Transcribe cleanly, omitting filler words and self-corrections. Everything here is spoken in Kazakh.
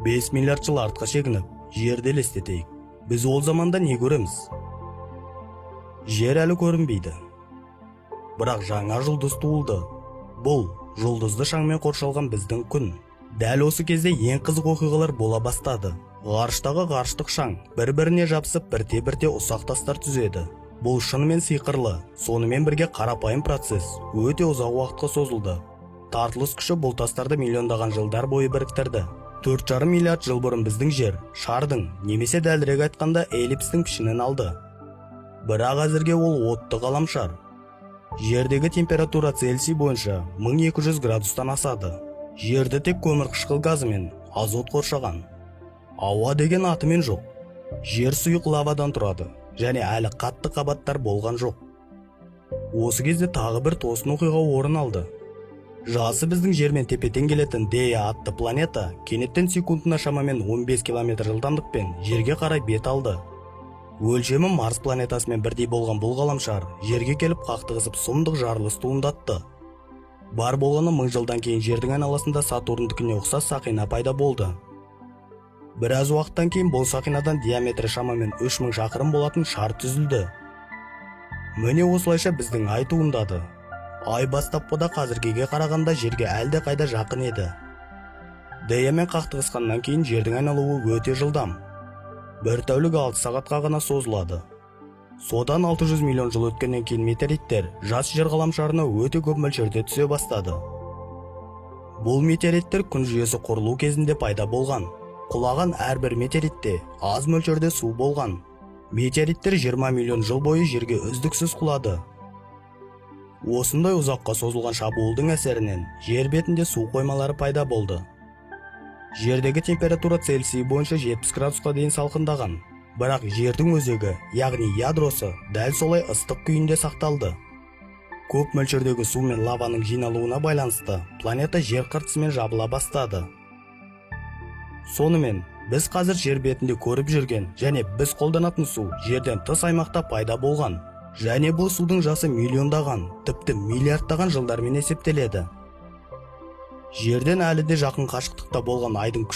5 миллиард жыл артқа шегініп, жерді елестетейік. Біз ол заманда не көреміз? Жер әлі көрінбейді. Бірақ жаңа жұлдыз туылды. Бұл жұлдызды шаңмен қоршалған біздің күн. Дәл осы кезде ең қызық оқиғалар бола бастады. Ғарыштағы ғарыштық шаң бір-біріне жабысып бірте-бірте ұсақ тастар түзеді. Бұл шынымен сиқырлы, сонымен бірге қарапайым процесс өте ұзақ уақытқа созылды. Тартылыс күші бұл тастарды миллиондаған жылдар бойы біріктірді. 4,5 миллиард жыл бұрын біздің жер шардың, немесе дәлірек айтқанда эллипстің пішінін алды. Бірақ әзірге ол отты ғаламшар. Жердегі температура Цельсий бойынша 1200 градустан асады. Жерді тек көмірқышқыл газы мен азот қоршаған. Ауа деген атымен жоқ. Жер сұйық лавадан тұрады, және әлі қатты қабаттар болған жоқ. Осы кезде тағы бір тосын оқиға орын алды. Жасы біздің жермен тепе-тең келетін Дея атты планета кенеттен секундына шамамен 15 км жылдамдықпен жерге қарай бет алды. Өлшемі Марс планетасымен бірдей болған бұл ғаламшар жерге келіп қақтығысып сұмдық жарылыс туындатты. Бар болғаны 1000 жылдан кейін жердің айналасында Сатурндікіне ұқсас сақина пайда болды. Біраз уақыттан кейін бұл сақинадан диаметрі шамамен 3000 шақырым болатын шар түзілді. Міне осылайша біздің ай туындады. Ай бастапқыда қазіргеге қарағанда жерге әлде қайда жақын еді. Деямен қақтығысқаннан кейін жердің айналуы өте жылдам. Бір тәулік 6 сағатқа ғана созылады. Содан 600 миллион жыл өткеннен кейін метеориттер жас жер ғаламшарына өте көп мөлшерде түсе бастады. Бұл метеориттер күн жүйесі құрылу кезінде пайда болған. Құлаған әрбір метеоритте аз мөлшерде су болған. Метеориттер 20 миллион жыл бойы жерге үздіксіз құлады. Осындай ұзаққа созылған шабуылдың әсерінен жер бетінде су қоймалары пайда болды. Жердегі температура Цельсий бойынша 70 градусқа дейін салқындаған. Бірақ жердің өзегі, яғни ядросы, дәл солай ыстық күйінде сақталды. Көп мөлшердегі су мен лаваның жиналуына байланысты планета жер қыртысымен жабыла бастады. Сонымен, біз қазір жер бетінде көріп жүрген және біз қолданатын су жерден тыс аймақта пайда болған. Және бұл судың жасы миллиондаған, тіпті миллиардтаған жылдармен есептеледі. Жерден әлі де жақын қашықтықта болған айдың күшті